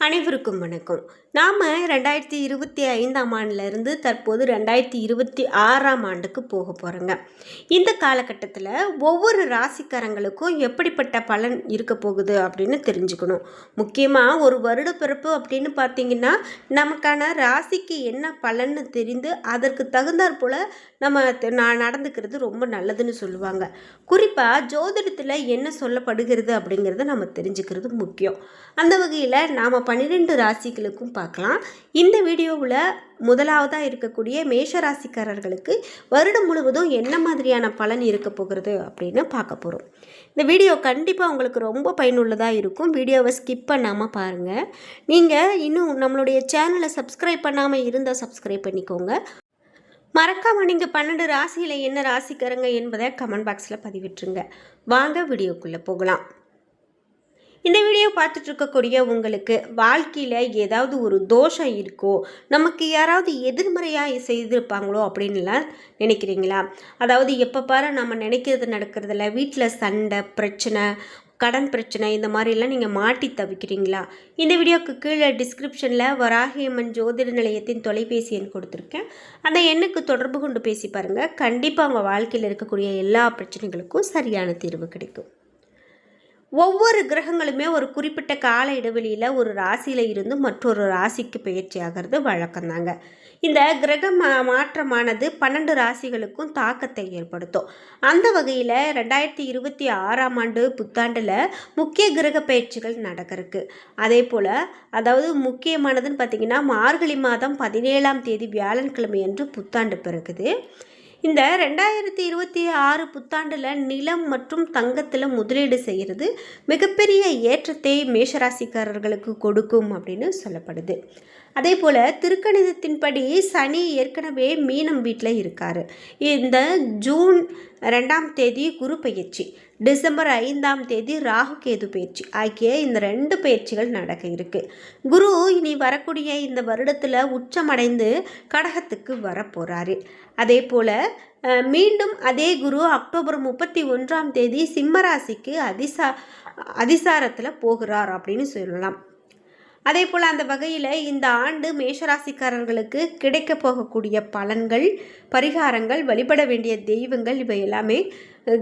அனைவருக்கும் வணக்கம். நாம் 2025ஆம் ஆண்டிலிருந்து தற்போது 2026ஆம் ஆண்டுக்கு போக போகிறோங்க. இந்த காலகட்டத்தில் ஒவ்வொரு ராசிக்காரங்களுக்கும் எப்படிப்பட்ட பலன் இருக்க போகுது அப்படின்னு தெரிஞ்சுக்கணும். முக்கியமாக ஒரு வருட பிறப்பு அப்படின்னு பார்த்தீங்கன்னா நமக்கான ராசிக்கு என்ன பலன்னு தெரிந்து அதற்கு தகுந்தாற் போல் நம்ம நடந்துக்கிறது ரொம்ப நல்லதுன்னு சொல்லுவாங்க. குறிப்பாக ஜோதிடத்தில் என்ன சொல்லப்படுகிறது அப்படிங்கிறத நம்ம தெரிஞ்சுக்கிறது முக்கியம். அந்த வகையில் நாம் 12 ராசிகளுக்கும் பார்க்கலாம். இந்த வீடியோவில் முதலாவதாக இருக்கக்கூடிய மேஷ ராசிக்காரர்களுக்கு வருடம் முழுவதும் என்ன மாதிரியான பலன் இருக்க போகிறது அப்படின்னு பார்க்க போகிறோம். இந்த வீடியோ கண்டிப்பாக உங்களுக்கு ரொம்ப பயனுள்ளதாக இருக்கும். வீடியோவை ஸ்கிப் பண்ணாமல் பாருங்கள். நீங்கள் இன்னும் நம்மளுடைய சேனலை சப்ஸ்கிரைப் பண்ணாமல் இருந்தால் சப்ஸ்கிரைப் பண்ணிக்கோங்க. மறக்காமல் நீங்கள் 12 ராசியில் என்ன ராசிக்காரங்க என்பதை கமெண்ட் பாக்ஸில் பதிவிட்டுருங்க. வாங்க வீடியோக்குள்ளே போகலாம். இந்த வீடியோ பார்த்துட்டு இருக்கக்கூடிய உங்களுக்கு வாழ்க்கையில் ஏதாவது ஒரு தோஷம் இருக்கோ, நமக்கு யாராவது எதிர்மறையாக செய்திருப்பாங்களோ அப்படின்லாம் நினைக்கிறீங்களா? அதாவது எப்போ பாரு நம்ம நினைக்கிறது நடக்கிறதில்ல, வீட்டில் சண்டை பிரச்சனை, கடன் பிரச்சனை, இந்த மாதிரிலாம் நீங்கள் மாட்டி தவிக்கிறீங்களா? இந்த வீடியோக்கு கீழே டிஸ்கிரிப்ஷனில் வராகியம்மன் ஜோதிட நிலையத்தின் தொலைபேசி எண் கொடுத்துருக்கேன். அந்த எண்ணுக்கு தொடர்பு கொண்டு பேசி பாருங்கள். கண்டிப்பாக உங்கள் வாழ்க்கையில் இருக்கக்கூடிய எல்லா பிரச்சனைகளுக்கும் சரியான தீர்வு கிடைக்கும். ஒவ்வொரு கிரகங்களுமே ஒரு குறிப்பிட்ட கால இடைவெளியில் ஒரு ராசியில் இருந்து மற்றொரு ராசிக்கு பயிற்சி ஆகிறது வழக்கம்தாங்க. இந்த கிரக மாற்றமானது 12 ராசிகளுக்கும் தாக்கத்தை ஏற்படுத்தும். அந்த வகையில் 2026ஆம் ஆண்டு புத்தாண்டில் முக்கிய கிரக பயிற்சிகள் நடக்கிறதுக்கு, அதே போல் அதாவது முக்கியமானதுன்னு பார்த்திங்கன்னா மார்கழி மாதம் 17ஆம் தேதி வியாழன்கிழமை அன்று புத்தாண்டு பிறகுது. இந்த 2026 புத்தாண்டில் நிலம் மற்றும் தங்கத்தில் முதலீடு செய்கிறது மிகப்பெரிய ஏற்றத்தை மேஷராசிக்காரர்களுக்கு கொடுக்கும் அப்படின்னு சொல்லப்படுது. அதே போல் திருக்கணிதத்தின்படி சனி ஏற்கனவே மீனம் வீட்டில் இருக்கார். இந்த ஜூன் 2ஆம் தேதி குரு பயிற்சி, டிசம்பர் 5ஆம் தேதி ராகு கேது பயிற்சி ஆகிய இந்த 2 பயிற்சிகள் நடக்க இருக்குது. குரு இனி வரக்கூடிய இந்த வருடத்தில் உச்சமடைந்து கடகத்துக்கு வரப்போகிறாரு. அதே போல் மீண்டும் அதே குரு அக்டோபர் 31ஆம் தேதி சிம்மராசிக்கு அதிசாரத்தில் போகிறார் அப்படின்னு சொல்லலாம். அதே போல் அந்த வகையில் இந்த ஆண்டு மேஷராசிக்காரர்களுக்கு கிடைக்க போகக்கூடிய பலன்கள், பரிகாரங்கள், வழிபட வேண்டிய தெய்வங்கள், இவை எல்லாமே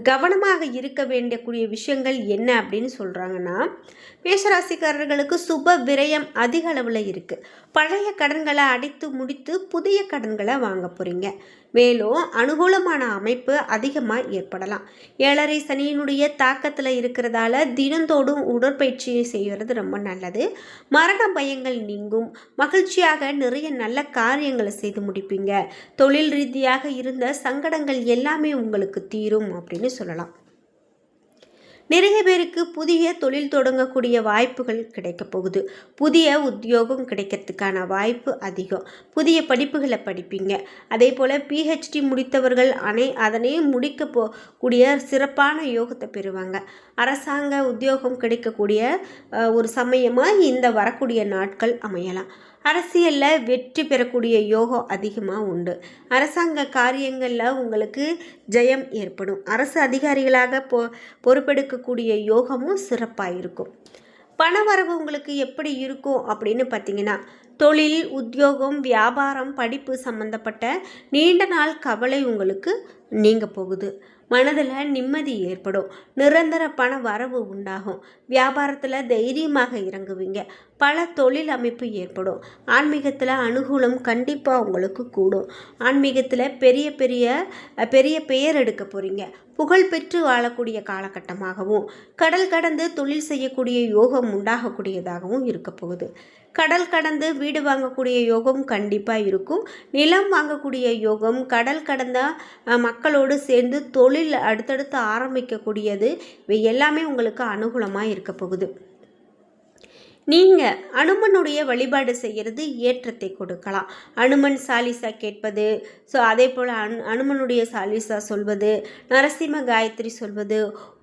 கவனமாக இருக்க வேண்டியக்கூடிய விஷயங்கள் என்ன அப்படின்னு சொல்கிறாங்கன்னா, மேஷராசிக்காரர்களுக்கு சுப விரயம் அதிக அளவில் இருக்குது. பழைய கடன்களை அடைத்து முடித்து புதிய கடன்களை வாங்க போகிறீங்க. மேலும் அனுகூலமான அமைப்பு அதிகமாக ஏற்படலாம். 7.5 சனியினுடைய தாக்கத்தில் இருக்கிறதால தினந்தோடும் உடற்பயிற்சி செய்கிறது ரொம்ப நல்லது. மரண பயங்கள் நீங்கும். மகிழ்ச்சியாக நிறைய நல்ல காரியங்களை செய்து முடிப்பீங்க. தொழில் ரீதியாக இருந்த சங்கடங்கள் எல்லாமே உங்களுக்கு தீரும் அப்படின்னு சொல்லலாம். நிறைய பேருக்கு புதிய தொழில் தொடங்கக்கூடிய வாய்ப்புகள் கிடைக்க போகுது. புதிய உத்தியோகம் கிடைக்கிறதுக்கான வாய்ப்பு அதிகம். புதிய படிப்புகளை படிப்பீங்க. அதே போல் PhD முடித்தவர்கள் அதனை முடிக்க கூடிய சிறப்பான யோகத்தை பெறுவாங்க. அரசாங்க உத்தியோகம் கிடைக்கக்கூடிய ஒரு சமயமாக இந்த வரக்கூடிய நாட்கள் அமையலாம். அரசியலில் வெற்றி பெறக்கூடிய யோகம் அதிகமாக உண்டு. அரசாங்க காரியங்களில் உங்களுக்கு ஜெயம் ஏற்படும். அரசு அதிகாரிகளாக பொறுப்பெடுக்கக்கூடிய யோகமும் சிறப்பாக இருக்கும். பணவரவு உங்களுக்கு எப்படி இருக்கும் அப்படின்னு பார்த்தீங்கன்னா, தொழில், உத்தியோகம், வியாபாரம், படிப்பு சம்பந்தப்பட்ட நீண்ட நாள் கவலை உங்களுக்கு நீங்க போகுது. மனதில் நிம்மதி ஏற்படும். நிரந்தர பண வரவு உண்டாகும். வியாபாரத்தில் தைரியமாக இறங்குவீங்க. பல தொழில் அமைப்பு ஏற்படும். ஆன்மீகத்தில் அனுகூலம் கண்டிப்பாக உங்களுக்கு கூடும். ஆன்மீகத்தில் பெரிய பெயர் எடுக்க போகிறீங்க. புகழ் பெற்று வாழக்கூடிய காலகட்டமாகவும், கடல் கடந்து தொழில் செய்யக்கூடிய யோகம் உண்டாகக்கூடியதாகவும் இருக்க போகுது. கடல் கடந்து வீடு வாங்கக்கூடிய யோகம் கண்டிப்பாக இருக்கும். நிலம் வாங்கக்கூடிய யோகம், கடல் கடந்த மக்களோடு சேர்ந்து தொழில் அடுத்தடுத்து ஆரம்பிக்கக்கூடியது, இவை எல்லாமே உங்களுக்கு அனுகூலமாக இருக்க போகுது. நீங்கள் அனுமனுடைய வழிபாடு செய்கிறது ஏற்றத்தை கொடுக்கலாம். அனுமன் சாலிசா கேட்பது, அதே போல் அனுமனுடைய சாலிசா சொல்வது, நரசிம்ம காயத்ரி சொல்வது,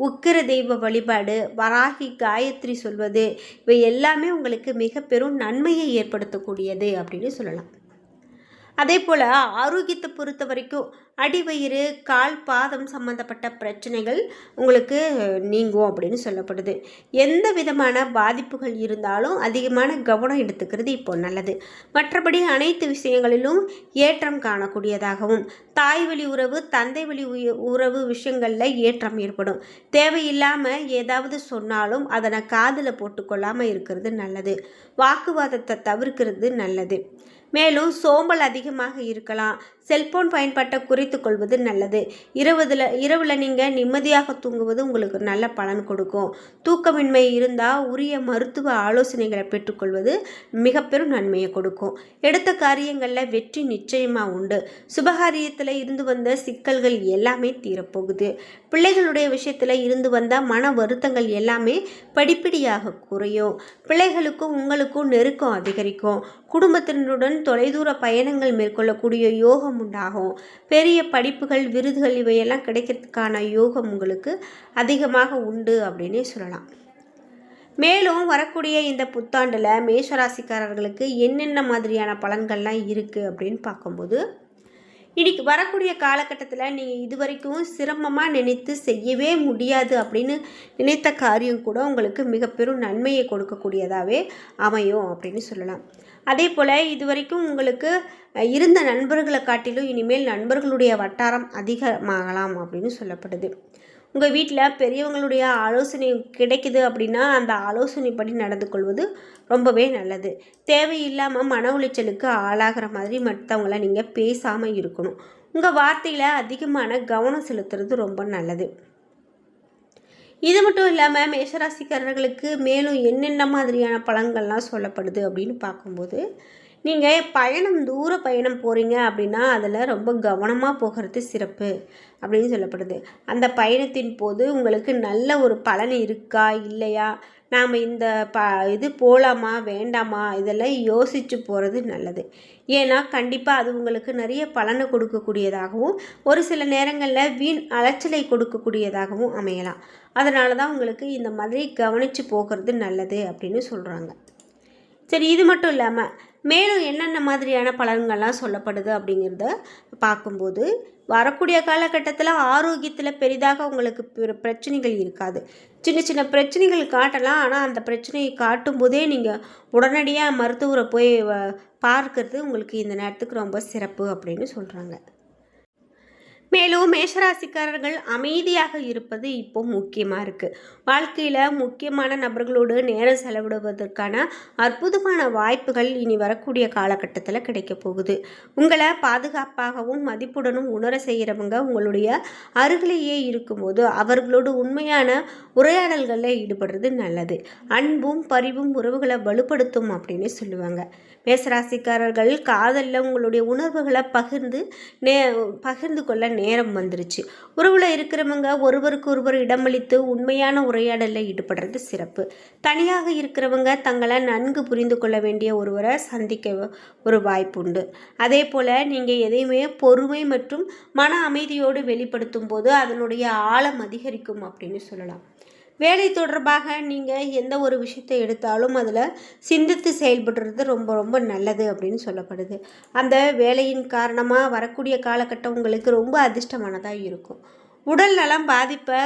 உக்கிர தெய்வ வழிபாடு, வராகி காயத்ரி சொல்வது, இவை எல்லாமே உங்களுக்கு மிக பெரும் நன்மையை ஏற்படுத்தக்கூடியது அப்படின்னு சொல்லலாம். அதே போல் ஆரோக்கியத்தை பொறுத்த வரைக்கும் அடிவயிறு, கால், பாதம் சம்பந்தப்பட்ட பிரச்சனைகள் உங்களுக்கு நீங்கும் அப்படின்னு சொல்லப்படுது. எந்த விதமான பாதிப்புகள் இருந்தாலும் அதிகமான கவனம் எடுத்துக்கிறது இப்போ நல்லது. மற்றபடி அனைத்து விஷயங்களிலும் ஏற்றம் காணக்கூடியதாகவும், தாய் வழி உறவு, தந்தை வழி உறவு விஷயங்களில் ஏற்றம் ஏற்படும். தேவையில்லாமல் ஏதாவது சொன்னாலும் அதனை காதில் போட்டுக்கொள்ளாமல் இருக்கிறது நல்லது. வாக்குவாதத்தை தவிர்க்கிறது நல்லது. மேலும் சோம்பல் அதிகமாக இருக்கலாம். செல்போன் பயன்பாட்டை குறைத்து கொள்வது நல்லது. இரவில் நீங்கள் நிம்மதியாக தூங்குவது உங்களுக்கு நல்ல பலன் கொடுக்கும். தூக்கமின்மை இருந்தால் உரிய மருத்துவ ஆலோசனைகளை பெற்றுக்கொள்வது மிக பெரும் நன்மையை கொடுக்கும். எடுத்த காரியங்களில் வெற்றி நிச்சயமாக உண்டு. சுபகாரியத்தில் இருந்து வந்த சிக்கல்கள் எல்லாமே தீரப்போகுது. பிள்ளைகளுடைய விஷயத்தில் இருந்து வந்த மன வருத்தங்கள் எல்லாமே படிப்படியாக குறையும். பிள்ளைகளுக்கும் உங்களுக்கும் நெருக்கம் அதிகரிக்கும். குடும்பத்தினருடன் தொலைதூர பயணங்கள் மேற்கொள்ளக்கூடிய யோகம் உண்டாகும். பெரிய படிப்புகள், விருதுகள் இவையெல்லாம் கிடைக்கிறதுக்கான யோகம் உங்களுக்கு அதிகமாக உண்டு அப்படின்னே சொல்லலாம். மேலும் வரக்கூடிய இந்த புத்தாண்டில் மேஷராசிக்காரர்களுக்கு என்னென்ன மாதிரியான பலன்கள்லாம் இருக்குது அப்படின்னு பார்க்கும்போது, இன்றைக்கி வரக்கூடிய காலகட்டத்தில் நீங்கள் இதுவரைக்கும் சிரமமாக நினைத்து செய்யவே முடியாது அப்படின்னு நினைத்த காரியம் கூட உங்களுக்கு மிக பெரும் நன்மையை கொடுக்கக்கூடியதாகவே அமையும் அப்படின்னு சொல்லலாம். அதே போல் இதுவரைக்கும் உங்களுக்கு இருந்த நண்பர்களை காட்டிலும் இனிமேல் நண்பர்களுடைய வட்டாரம் அதிகமாகலாம் அப்படின்னு சொல்லப்படுது. உங்கள் வீட்டில் பெரியவங்களுடைய ஆலோசனை கிடைக்குது அப்படின்னா அந்த ஆலோசனைப்படி நடந்து கொள்வது ரொம்பவே நல்லது. தேவையில்லாமல் மன உளைச்சலுக்கு ஆளாகிற மாதிரி மற்றவங்கள நீங்கள் பேசாமல் இருக்கணும். உங்கள் வார்த்தையில் அதிகமான கவனம் செலுத்துறது ரொம்ப நல்லது. இது மட்டும் இல்லாமல் மேஷராசிக்காரர்களுக்கு மேலும் என்னென்ன மாதிரியான பலன்கள்லாம் சொல்லப்படுது அப்படின்னு பார்க்கும்போது, நீங்கள் தூர பயணம் போகிறீங்க அப்படின்னா அதில் ரொம்ப கவனமாக போகிறது சிறப்பு அப்படின்னு சொல்லப்படுது. அந்த பயணத்தின் போது உங்களுக்கு நல்ல ஒரு பலன் இருக்கா இல்லையா, நாம் இந்த இது போகலாமா வேண்டாமா இதெல்லாம் யோசித்து போகிறது நல்லது. ஏன்னா கண்டிப்பாக அது உங்களுக்கு நிறைய பலனை கொடுக்கக்கூடியதாகவும் ஒரு சில நேரங்களில் வீண் அலைச்சலை கொடுக்கக்கூடியதாகவும் அமையலாம். அதனால தான் உங்களுக்கு இந்த மாதிரி கவனித்து போகிறது நல்லது அப்படின்னு சொல்கிறாங்க. சரி, இது மட்டும் இல்லாமல் மேலும் என்னென்ன மாதிரியான பலன்கள்லாம் சொல்லப்படுது அப்படிங்கிறத பார்க்கும்போது, வரக்கூடிய காலகட்டத்தில் ஆரோக்கியத்தில் பெரிதாக உங்களுக்கு பிரச்சனைகள் இருக்காது. சின்ன சின்ன பிரச்சனைகள் காட்டலாம். ஆனால் அந்த பிரச்சனையை காட்டும் போதே நீங்கள் உடனடியாக மருத்துவரை போய் பார்க்கறது உங்களுக்கு இந்த நேரத்துக்கு ரொம்ப சிறப்பு அப்படின்னு சொல்கிறாங்க. மேலும் மேஷராசிக்காரர்கள் அமைதியாக இருப்பது இப்போ முக்கியமாக இருக்குது. வாழ்க்கையில் முக்கியமான நபர்களோடு நேரம் செலவிடுவதற்கான அற்புதமான வாய்ப்புகள் இனி வரக்கூடிய காலகட்டத்தில் கிடைக்க போகுது. உங்களை பாதுகாப்பாகவும் மதிப்புடனும் உணர செய்கிறவங்க உங்களுடைய அருகிலேயே இருக்கும்போது அவர்களோடு உண்மையான உரையாடல்களில் ஈடுபடுறது நல்லது. அன்பும் பரிவும் உறவுகளை வலுப்படுத்தும் அப்படின்னு சொல்லுவாங்க. மேஷராசிக்காரர்கள் காதலில் உங்களுடைய உணர்வுகளை பகிர்ந்து கொள்ள நேரம் வந்துருச்சு. உறவில் இருக்கிறவங்க ஒருவருக்கு ஒருவர் இடமளித்து உண்மையான உரையாடலில் ஈடுபடுறது சிறப்பு. தனியாக இருக்கிறவங்க தங்களை நன்கு புரிந்து கொள்ள வேண்டிய ஒருவரை சந்திக்க ஒரு வாய்ப்பு உண்டு. அதே போல் நீங்கள் எதையுமே பொறுமை மற்றும் மன அமைதியோடு வெளிப்படுத்தும் போது அதனுடைய ஆழம் அதிகரிக்கும் அப்படின்னு சொல்லலாம். வேலை தொடர்பாக நீங்கள் எந்த ஒரு விஷயத்தை எடுத்தாலும் அதில் சிந்தித்து செயல்படுறது ரொம்ப ரொம்ப நல்லது அப்படின்னு சொல்லப்படுது. அந்த வேலையின் காரணமாக வரக்கூடிய காலகட்டம் உங்களுக்கு ரொம்ப அதிர்ஷ்டமானதாக இருக்கும். உடல் நலம் பாதிப்பை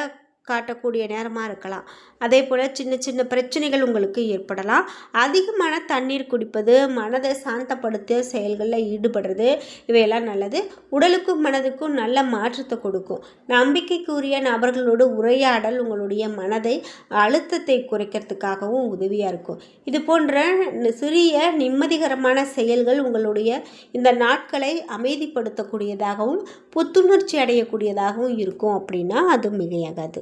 காட்டக்கூடிய நேரமாக இருக்கலாம். அதே போல் சின்ன சின்ன பிரச்சனைகள் உங்களுக்கு ஏற்படலாம். அதிகமான தண்ணீர் குடிப்பது, மனதை சாந்தப்படுத்த செயல்களில் ஈடுபடுறது இவையெல்லாம் நல்லது. உடலுக்கும் மனதுக்கும் நல்ல மாற்றத்தை கொடுக்கும். நம்பிக்கைக்குரிய நபர்களோடு உரையாடல் உங்களுடைய மனதை அழுத்தத்தை குறைக்கிறதுக்காகவும் உதவியாக இருக்கும். இது போன்ற சிறிய நிம்மதிகரமான செயல்கள் உங்களுடைய இந்த நாட்களை அமைதிப்படுத்தக்கூடியதாகவும் புத்துணர்ச்சி அடையக்கூடியதாகவும் இருக்கும் அப்படின்னா அது மிகையாகாது.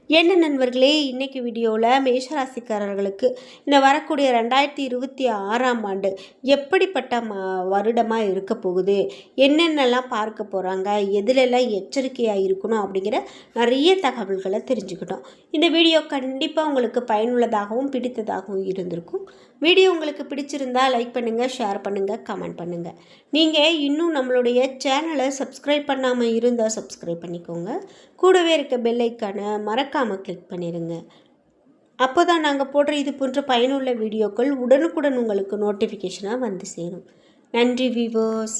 என்ன நண்பர்களே, இன்றைக்கி வீடியோவில் மேஷராசிக்காரர்களுக்கு இந்த வரக்கூடிய 2026ஆம் ஆண்டு எப்படிப்பட்ட வருடமாக இருக்க போகுது, என்னென்னலாம் பார்க்க போகிறாங்க, எதுலெல்லாம் எச்சரிக்கையாக இருக்கணும் அப்படிங்கிற நிறைய தகவல்களை தெரிஞ்சுக்கிட்டோம். இந்த வீடியோ கண்டிப்பாக உங்களுக்கு பயனுள்ளதாகவும் பிடித்ததாகவும் இருந்திருக்கும். வீடியோ உங்களுக்கு பிடிச்சிருந்தால் லைக் பண்ணுங்கள், ஷேர் பண்ணுங்கள், கமெண்ட் பண்ணுங்கள். நீங்கள் இன்னும் நம்மளுடைய சேனலை சப்ஸ்கிரைப் பண்ணாமல் இருந்தால் சப்ஸ்கிரைப் பண்ணிக்கோங்க. கூடவே இருக்க பெல் ஐக்கானை மறக்காமல் கிளிக் பண்ணிடுங்க. அப்போ தான் நாங்கள் போடுற இது போன்ற பயனுள்ள வீடியோக்கள் உடனுக்குடன் உங்களுக்கு நோட்டிஃபிகேஷனாக வந்து சேரும். நன்றி வீவர்ஸ்.